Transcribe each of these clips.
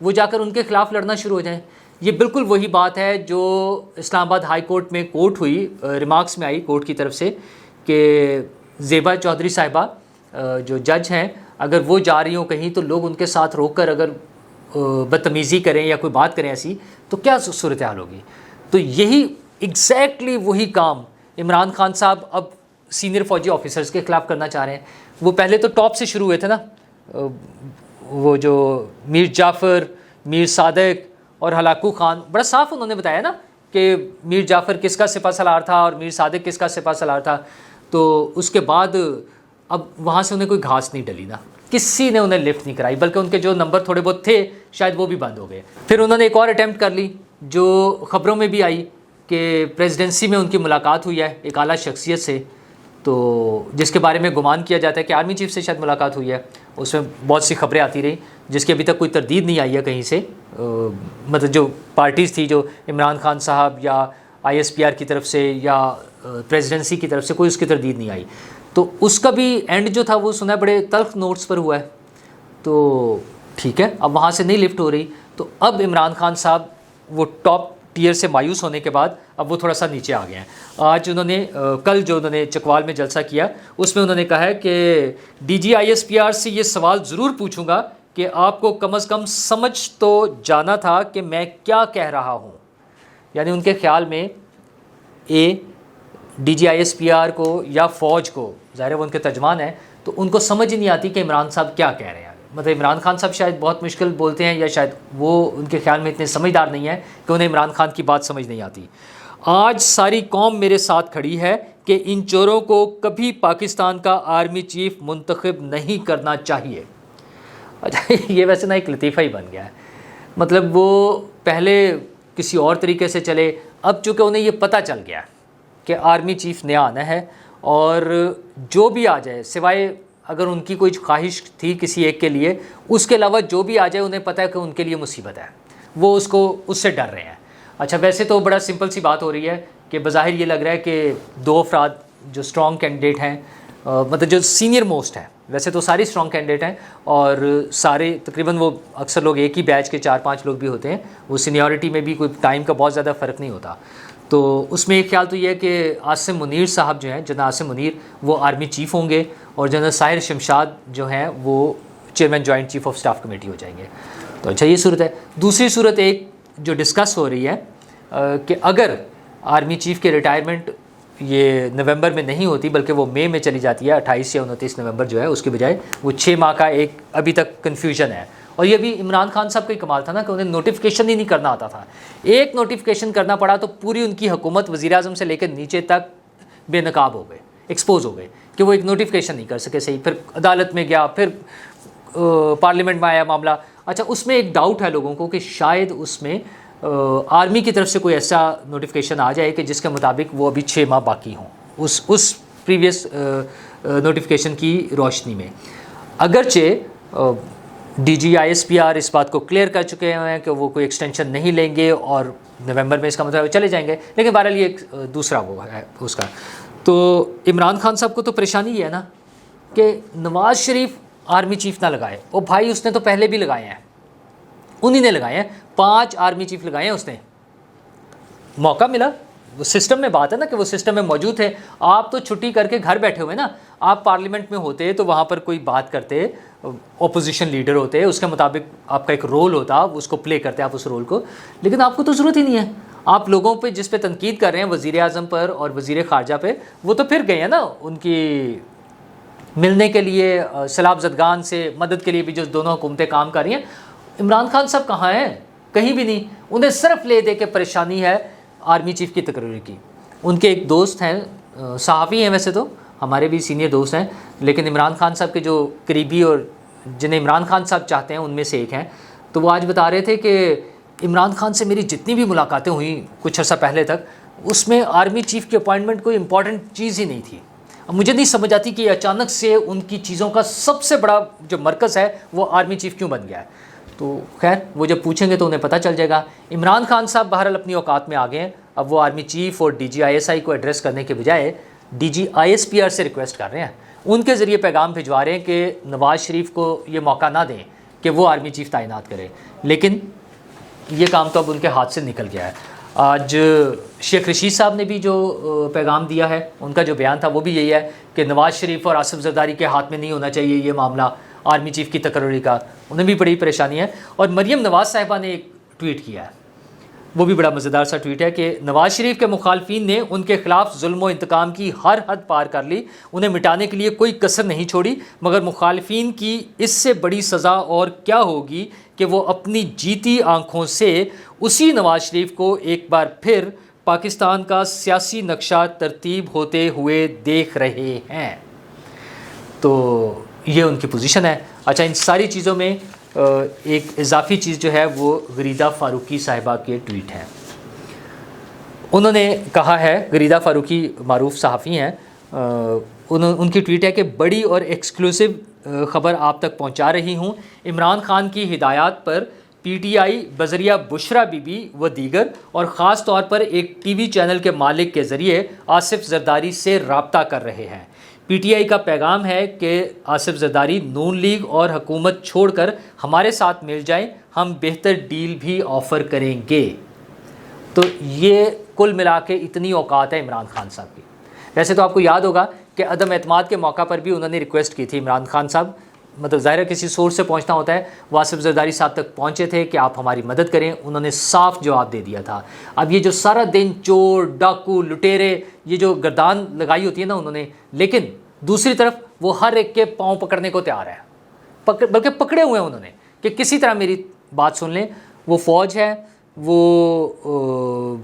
وہ جا کر ان کے خلاف لڑنا شروع ہو جائیں. یہ بالکل وہی بات ہے جو اسلام آباد ہائی کورٹ میں کوٹ ہوئی, ریمارکس میں آئی کورٹ کی طرف سے کہ زیبا چودھری صاحبہ جو جج ہیں, اگر وہ جا رہی ہوں کہیں تو لوگ ان کے ساتھ روک کر اگر بدتمیزی کریں یا کوئی بات کریں ایسی تو کیا صورتحال ہوگی. تو یہی ایگزیکٹلی وہی کام عمران خان صاحب اب سینئر فوجی آفیسرز کے خلاف کرنا چاہ رہے ہیں. وہ پہلے تو ٹاپ سے شروع ہوئے تھے نا, وہ جو میر جعفر, میر صادق اور ہلاکو خان, بڑا صاف انہوں نے بتایا نا کہ میر جعفر کس کا سپہ سالار تھا اور میر صادق کس کا سپہ سالار تھا. تو اس کے بعد اب وہاں سے انہیں کوئی گھاس نہیں ڈلی نا, کسی نے انہیں لفٹ نہیں کرائی, بلکہ ان کے جو نمبر تھوڑے بہت تھے شاید وہ بھی بند ہو گئے. پھر انہوں نے ایک اور اٹیمپٹ کر لی جو خبروں میں بھی آئی کہ پریزیڈنسی میں ان کی ملاقات ہوئی ہے ایک اعلیٰ شخصیت سے, تو جس کے بارے میں گمان کیا جاتا ہے کہ آرمی چیف سے شاید ملاقات ہوئی ہے. اس میں بہت سی خبریں آتی رہیں جس کی ابھی تک کوئی تردید نہیں آئی ہے کہیں سے, مطلب جو پارٹیز تھی جو عمران خان صاحب یا آئی ایس پی آر کی طرف سے یا پریزیڈنسی کی طرف سے کوئی اس کی تردید نہیں آئی. تو اس کا بھی اینڈ جو تھا وہ سنا ہے بڑے تلخ نوٹس پر ہوا ہے. تو ٹھیک ہے, اب وہاں سے نہیں لفٹ ہو رہی, تو اب عمران خان صاحب وہ ٹاپ ٹیئر سے مایوس ہونے کے بعد اب وہ تھوڑا سا نیچے آ گئے ہیں. آج انہوں نے کل جو انہوں نے چکوال میں جلسہ کیا اس میں انہوں نے کہا ہے کہ D G I S P R سے یہ سوال ضرور پوچھوں گا کہ آپ کو کم از کم سمجھ تو جانا تھا کہ میں کیا کہہ رہا ہوں. یعنی ان کے خیال میں D G I S P R کو یا فوج کو, ظاہر ہے وہ ان کے ترجمان ہیں, تو ان کو سمجھ ہی نہیں آتی کہ عمران صاحب کیا کہہ رہے ہیں. مطلب عمران خان صاحب شاید بہت مشکل بولتے ہیں یا شاید وہ ان کے خیال میں اتنے سمجھدار نہیں ہیں کہ انہیں عمران خان کی بات سمجھ نہیں آتی. آج ساری قوم میرے ساتھ کھڑی ہے کہ ان چوروں کو کبھی پاکستان کا آرمی چیف منتخب نہیں کرنا چاہیے. اچھا یہ ویسے نا ایک لطیفہ ہی بن گیا ہے. مطلب وہ پہلے کسی اور طریقے سے چلے, اب چونکہ انہیں یہ پتہ چل گیا کہ آرمی چیف نیا آنا ہے اور جو بھی آ جائے, سوائے اگر ان کی کوئی خواہش تھی کسی ایک کے لیے, اس کے علاوہ جو بھی آ جائے انہیں پتہ ہے کہ ان کے لیے مصیبت ہے, وہ اس سے ڈر رہے ہیں. اچھا ویسے تو بڑا سمپل سی بات ہو رہی ہے کہ بظاہر یہ لگ رہا ہے کہ دو افراد جو اسٹرانگ کینڈیڈیٹ ہیں, مطلب جو سینئر موسٹ ہیں, ویسے تو سارے اسٹرانگ کینڈیڈیٹ ہیں اور سارے تقریباً وہ اکثر لوگ ایک ہی بیچ کے 4-5 لوگ بھی ہوتے ہیں, وہ سینیورٹی میں بھی کوئی ٹائم کا بہت زیادہ فرق نہیں ہوتا. تو اس میں ایک خیال تو یہ ہے کہ عاصم منیر صاحب جو ہیں, جنرل عاصم منیر, وہ آرمی چیف ہوں گے اور جنرل ساحر شمشاد جو ہیں وہ chairman joint chief of staff committee ہو جائیں گے. تو اچھا یہ صورت ہے. دوسری صورت ایک جو ڈسکس ہو رہی ہے کہ اگر آرمی چیف کی ریٹائرمنٹ یہ نومبر میں نہیں ہوتی بلکہ وہ مئی میں چلی جاتی ہے, 28 یا 29 نومبر جو ہے, اس کے بجائے وہ 6 ماہ کا ایک ابھی تک کنفیوژن ہے. اور یہ بھی عمران خان صاحب کا ہی کمال تھا نا کہ انہیں نوٹیفیکیشن ہی نہیں کرنا آتا تھا. ایک نوٹیفیکیشن کرنا پڑا تو پوری ان کی حکومت وزیر اعظم سے لے کے نیچے تک بے نقاب ہو گئے, ایکسپوز ہو گئے کہ وہ ایک نوٹیفیکیشن نہیں کر سکے صحیح. پھر عدالت میں گیا, پھر پارلیمنٹ میں آیا معاملہ. اچھا اس میں ایک ڈاؤٹ ہے لوگوں کو کہ شاید اس میں آرمی کی طرف سے کوئی ایسا نوٹیفیکیشن آ جائے کہ جس کے مطابق وہ ابھی 6 ماہ باقی ہوں اس پریویس نوٹیفیکیشن کی روشنی میں. اگرچہ D G I S P R اس بات کو کلیئر کر چکے ہیں کہ وہ کوئی ایکسٹینشن نہیں لیں گے اور نومبر میں اس کا مطلب چلے جائیں گے, لیکن بہرحال یہ ایک دوسرا وہ ہے اس کا. تو عمران خان صاحب کو تو پریشانی یہ ہے نا کہ نواز شریف آرمی چیف نہ لگائے. او بھائی اس نے تو پہلے بھی لگائے ہیں, انہی نے لگائے ہیں, 5 آرمی چیف لگائے ہیں اس نے, موقع ملا. وہ سسٹم میں بات ہے نا کہ وہ سسٹم میں موجود تھے. آپ تو چھٹی کر کے گھر بیٹھے ہوئے نا, آپ پارلیمنٹ میں ہوتے تو وہاں پر کوئی بات کرتے, اپوزیشن لیڈر ہوتے, اس کے مطابق آپ کا ایک رول ہوتا, اس کو پلے کرتے آپ اس رول کو. لیکن آپ کو تو ضرورت ہی نہیں ہے. آپ لوگوں پہ جس پہ تنقید کر رہے ہیں وزیر اعظم پر اور وزیر خارجہ پہ, وہ تو پھر گئے ہیں نا ان کی ملنے کے لیے, سیلاب زدگان سے مدد کے لیے بھی جو دونوں حکومتیں کام کر رہی ہیں. عمران خان صاحب کہاں ہیں؟ کہیں بھی نہیں. انہیں صرف لے دے کے پریشانی ہے آرمی چیف کی تقرری کی. ان کے ایک دوست ہیں, صحافی ہیں ویسے تو, ہمارے بھی سینئر دوست ہیں, لیکن عمران خان صاحب کے جو قریبی اور جنہیں عمران خان صاحب چاہتے ہیں ان میں سے ایک ہیں, تو وہ آج بتا رہے تھے کہ عمران خان سے میری جتنی بھی ملاقاتیں ہوئیں کچھ عرصہ پہلے تک, اس میں آرمی چیف کی اپوائنٹمنٹ کوئی امپورٹنٹ چیز ہی نہیں تھی. اب مجھے نہیں سمجھ آتی کہ اچانک سے ان کی چیزوں کا سب سے بڑا جو مرکز ہے وہ آرمی چیف کیوں بن گیا ہے. تو خیر وہ جب پوچھیں گے تو انہیں پتہ چل جائے گا. عمران خان صاحب بہرحال اپنی اوقات میں آ گئے ہیں. اب وہ آرمی چیف اور D G I S I کو ایڈریس کرنے کے بجائے D G I S P R سے ریکویسٹ کر رہے ہیں, ان کے ذریعے پیغام بھجوا رہے ہیں کہ نواز شریف کو یہ موقع نہ دیں کہ وہ آرمی چیف تعینات کرے، لیکن یہ کام تو اب ان کے ہاتھ سے نکل گیا ہے۔ آج شیخ رشید صاحب نے بھی جو پیغام دیا ہے، ان کا جو بیان تھا وہ بھی یہی ہے کہ نواز شریف اور آصف زرداری کے ہاتھ میں نہیں ہونا چاہیے یہ معاملہ آرمی چیف کی تقرری کا، انہیں بھی بڑی پریشانی ہے۔ اور مریم نواز صاحبہ نے ایک ٹویٹ کیا ہے، وہ بھی بڑا مزیدار سا ٹویٹ ہے کہ نواز شریف کے مخالفین نے ان کے خلاف ظلم و انتقام کی ہر حد پار کر لی، انہیں مٹانے کے لیے کوئی کسر نہیں چھوڑی، مگر مخالفین کی اس سے بڑی سزا اور کیا ہوگی کہ وہ اپنی جیتی آنکھوں سے اسی نواز شریف کو ایک بار پھر پاکستان کا سیاسی نقشہ ترتیب ہوتے ہوئے دیکھ رہے ہیں۔ تو یہ ان کی پوزیشن ہے۔ اچھا، ان ساری چیزوں میں ایک اضافی چیز جو ہے وہ غریدہ فاروقی صاحبہ کے ٹویٹ ہیں۔ انہوں نے کہا ہے، غریدہ فاروقی معروف صحافی ہیں، ان کی ٹویٹ ہے کہ بڑی اور ایکسکلوسیو خبر آپ تک پہنچا رہی ہوں، عمران خان کی ہدایات پر پی ٹی آئی بذریعہ بشرا بی بی و دیگر اور خاص طور پر ایک ٹی وی چینل کے مالک کے ذریعے آصف زرداری سے رابطہ کر رہے ہیں۔ پی ٹی آئی کا پیغام ہے کہ آصف زرداری نون لیگ اور حکومت چھوڑ کر ہمارے ساتھ مل جائیں، ہم بہتر ڈیل بھی آفر کریں گے۔ تو یہ کل ملا کے اتنی اوقات ہے عمران خان صاحب کی۔ ویسے تو آپ کو یاد ہوگا کہ عدم اعتماد کے موقع پر بھی انہوں نے ریکویسٹ کی تھی عمران خان صاحب، مطلب ظاہر ہے کسی سورس سے پہنچنا ہوتا ہے، وہ آصف زرداری صاحب تک پہنچے تھے کہ آپ ہماری مدد کریں، انہوں نے صاف جواب دے دیا تھا۔ اب یہ جو سارا دن چور ڈاکو لٹیرے یہ جو گردان لگائی ہوتی ہے نا انہوں نے، لیکن دوسری طرف وہ ہر ایک کے پاؤں پکڑنے کو تیار ہے، بلکہ پکڑے ہوئے ہیں انہوں نے کہ کسی طرح میری بات سن لیں۔ وہ فوج ہے، وہ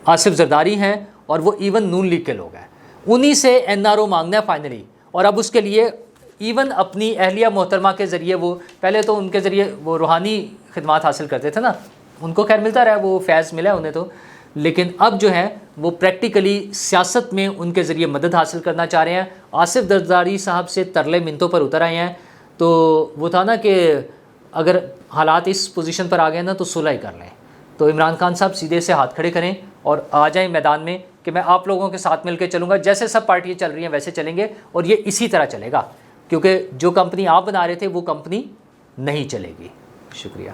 آصف زرداری ہیں، اور وہ ایون نون لیگ کے لوگ ہیں، انہی سے این آر او مانگنا ہے فائنلی۔ اور اب اس کے لیے ایون اپنی اہلیہ محترمہ کے ذریعے، وہ پہلے تو ان کے ذریعے وہ روحانی خدمات حاصل کرتے تھے نا، ان کو خیر ملتا رہا، وہ فیض ملا انہیں تو، لیکن اب جو ہے وہ پریکٹیکلی سیاست میں ان کے ذریعے مدد حاصل کرنا چاہ رہے ہیں۔ آصف زرداری صاحب سے ترلے منتوں پر اتر آئے ہیں، تو وہ تھا نا کہ اگر حالات اس پوزیشن پر آ گئے نا تو صلح ہی کر لیں۔ تو عمران خان صاحب سیدھے سے ہاتھ کھڑے کریں اور آ جائیں میدان میں کہ میں آپ لوگوں کے ساتھ مل کے چلوں گا، جیسے سب پارٹیاں چل رہی ہیں ویسے چلیں گے، اور یہ اسی طرح چلے گا، کیونکہ جو کمپنی آپ بنا رہے تھے وہ کمپنی نہیں چلے گی۔ شکریہ۔